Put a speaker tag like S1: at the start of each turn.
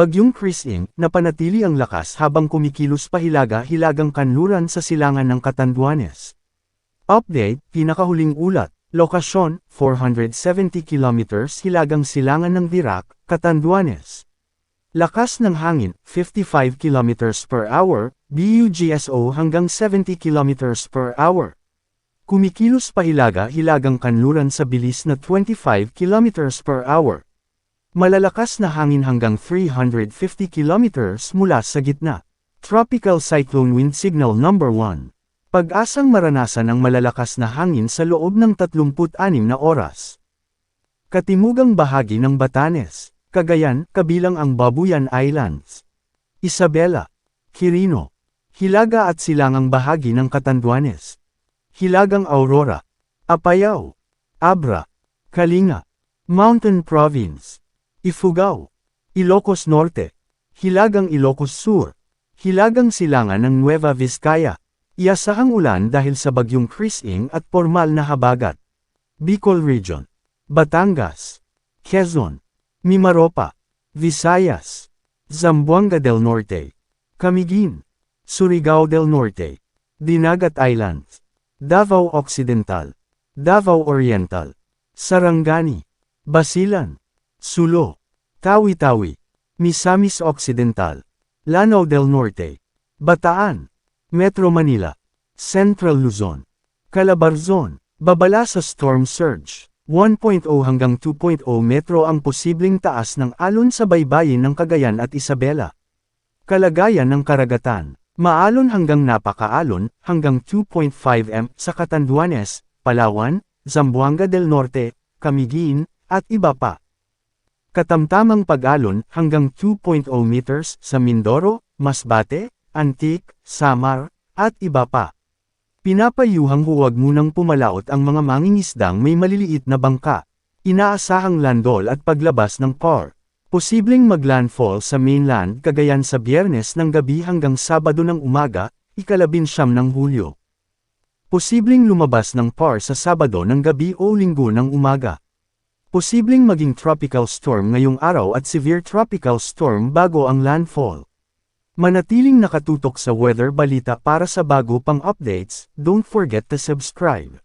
S1: Bagyong Christine, napanatili ang lakas habang kumikilos pahilaga-hilagang kanluran sa silangan ng Catanduanes. Update, pinakahuling ulat, lokasyon, 470 kilometers hilagang silangan ng Dirac, Catanduanes. Lakas ng hangin, 55 kilometers per hour, BUGSO hanggang 70 kilometers per hour. Kumikilos pahilaga-hilagang kanluran sa bilis na 25 kilometers per hour. Malalakas na hangin hanggang 350 kilometers mula sa gitna. Tropical Cyclone Wind Signal Number 1. Pag-asang maranasan ang malalakas na hangin sa loob ng 36 na oras. Katimugang bahagi ng Batanes, Cagayan, kabilang ang Babuyan Islands. Isabela, Quirino, Hilaga at silangang bahagi ng Catanduanes. Hilagang Aurora, Apayao, Abra, Kalinga, Mountain Province. Ifugao, Ilocos Norte, Hilagang Ilocos Sur, Hilagang silangan ng Nueva Vizcaya, iasahang ulan dahil sa bagyong Christine at pormal na habagat. Bicol Region, Batangas, Quezon, Mimaropa, Visayas, Zamboanga del Norte, Camiguin, Surigao del Norte, Dinagat Islands, Davao Occidental, Davao Oriental, Sarangani, Basilan, Sulo, Tawi-Tawi, Misamis Occidental, Lanao del Norte, Bataan, Metro Manila, Central Luzon, Calabarzon. Babala sa storm surge, 1.0 hanggang 2.0 metro ang posibleng taas ng alon sa baybayin ng Cagayan at Isabela. Kalagayan ng karagatan, maalon hanggang napakaalon, hanggang 2.5 m sa Catanduanes, Palawan, Zamboanga del Norte, Camiguin, at iba pa. Katamtamang pag-alon hanggang 2.0 meters sa Mindoro, Masbate, Antique, Samar, at iba pa. Pinapayuhang huwag munang pumalaot ang mga mangingisdang may maliliit na bangka. Inaasahang landol at paglabas ng PAR. Posibleng maglandfall sa mainland Cagayan sa Biyernes ng gabi hanggang Sabado ng umaga, 19 ng Hulyo. Posibleng lumabas ng PAR sa Sabado ng gabi o Linggo ng umaga. Posibleng maging tropical storm ngayong araw at severe tropical storm bago ang landfall. Manatiling nakatutok sa Weather Balita para sa bago pang updates, don't forget to subscribe.